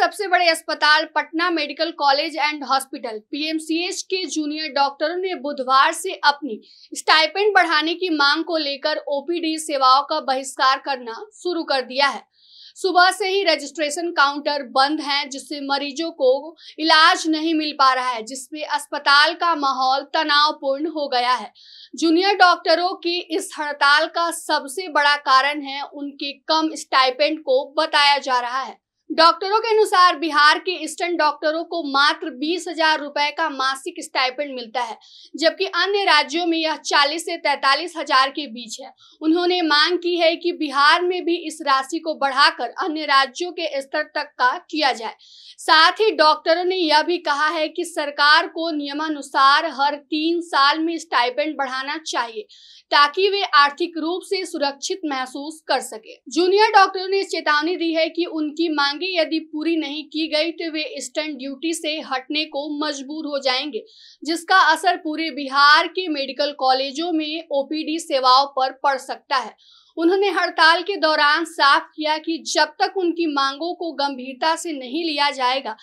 सबसे बड़े अस्पताल Patna medical college and hospital PMCH के जूनियर डॉक्टरों ने बुधवार से अपनी स्टाइपेंड बढ़ाने की मांग को लेकर ओपीडी सेवाओं का बहिष्कार करना शुरू कर दिया है। सुबह से ही रजिस्ट्रेशन काउंटर बंद हैं, जिससे मरीजों को इलाज नहीं मिल पा रहा है, जिससे अस्पताल का माहौल तनावपूर्ण हो गया है। जूनियर डॉक्टरों की इस हड़ताल का सबसे बड़ा कारण है उनके कम स्टाइपेंड को बताया जा रहा है। डॉक्टरों के अनुसार बिहार के असिस्टेंट डॉक्टरों को मात्र 20,000 रुपए का मासिक स्टाइपेंड मिलता है, जबकि अन्य राज्यों में यह 40 से 43,000 के बीच है। उन्होंने मांग की है कि बिहार में भी इस राशि को बढ़ाकर अन्य राज्यों के स्तर तक का किया जाए। साथ ही डॉक्टरों ने यह भी कहा है कि सरकार को नियमानुसार हर 3 साल में स्टाइपेंड बढ़ाना चाहिए, ताकि वे आर्थिक रूप से सुरक्षित महसूस कर सके। जूनियर डॉक्टरों ने चेतावनी दी है कि उनकी मांगे यदि पूरी नहीं की गई तो वे असिस्टेंट ड्यूटी से हटने को मजबूर हो जाएंगे, जिसका असर पूरे बिहार के मेडिकल कॉलेजों में ओपीडी सेवाओं पर पड़ सकता है। उन्होंने हड़ताल के दौरान साफ किया कि जब तक उनकी मांगों को गंभीरता से नहीं लिया जाएगा,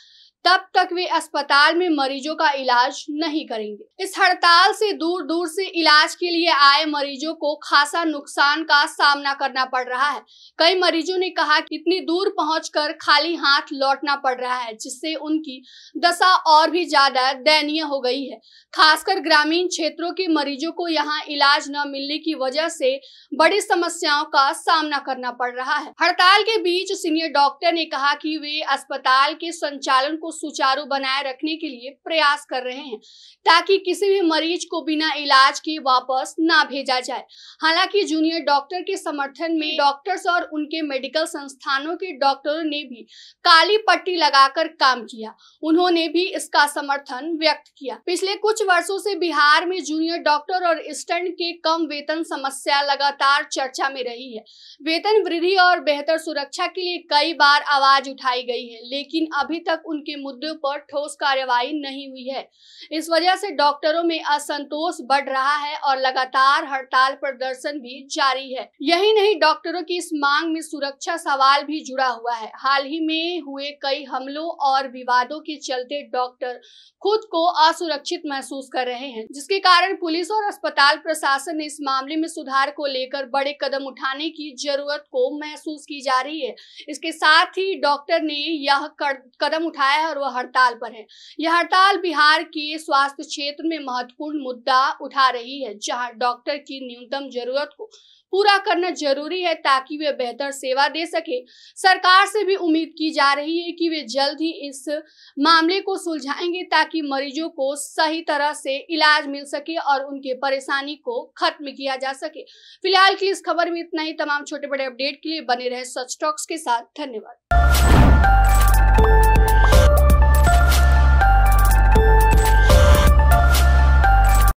तब तक वे अस्पताल में मरीजों का इलाज नहीं करेंगे। इस हड़ताल से दूर दूर से इलाज के लिए आए मरीजों को खासा नुकसान का सामना करना पड़ रहा है। कई मरीजों ने कहा कि इतनी दूर पहुंचकर खाली हाथ लौटना पड़ रहा है, जिससे उनकी दशा और भी ज्यादा दयनीय हो गई है। खासकर ग्रामीण क्षेत्रों के मरीजों को यहाँ इलाज न मिलने की वजह से बड़ी समस्याओं का सामना करना पड़ रहा है। हड़ताल के बीच सीनियर डॉक्टर ने कहा कि वे अस्पताल के संचालन को सुचारू बनाए रखने के लिए प्रयास कर रहे हैं, ताकि किसी भी मरीज को बिना इलाज के वापस ना भेजा जाए। हालांकि जूनियर डॉक्टर के समर्थन में डॉक्टर्स और उनके मेडिकल संस्थानों के डॉक्टरों ने भी काली पट्टी लगाकर काम किया। उन्होंने भी इसका समर्थन व्यक्त किया। पिछले कुछ वर्षों से बिहार में जूनियर डॉक्टर और असिस्टेंट के कम वेतन समस्या लगातार चर्चा में रही है। वेतन वृद्धि और बेहतर सुरक्षा के लिए कई बार आवाज उठाई गई है, लेकिन अभी तक उनके मुद्दों पर ठोस कार्यवाही नहीं हुई है। इस वजह से डॉक्टरों में असंतोष बढ़ रहा है और लगातार हड़ताल प्रदर्शन भी जारी है। यही नहीं, डॉक्टरों की इस मांग में सुरक्षा सवाल भी जुड़ा हुआ है। हाल ही में हुए कई हमलों और विवादों के चलते डॉक्टर खुद को असुरक्षित महसूस कर रहे हैं, जिसके कारण पुलिस और अस्पताल प्रशासन ने इस मामले में सुधार को लेकर बड़े कदम उठाने की जरूरत को महसूस की जा रही है। इसके साथ ही डॉक्टर ने यह कदम उठाया और वह हड़ताल पर है। यह हड़ताल बिहार के स्वास्थ्य क्षेत्र में महत्वपूर्ण मुद्दा उठा रही है, जहां डॉक्टर की न्यूनतम जरूरत को पूरा करना जरूरी है, ताकि वे बेहतर सेवा दे सके। सरकार से भी उम्मीद की जा रही है कि वे जल्द ही इस मामले को सुलझाएंगे, ताकि मरीजों को सही तरह से इलाज मिल सके और उनके परेशानी को खत्म किया जा सके। फिलहाल की इस खबर में इतना ही। तमाम छोटे बड़े अपडेट के लिए बने रहे सच टॉक्स के साथ। धन्यवाद।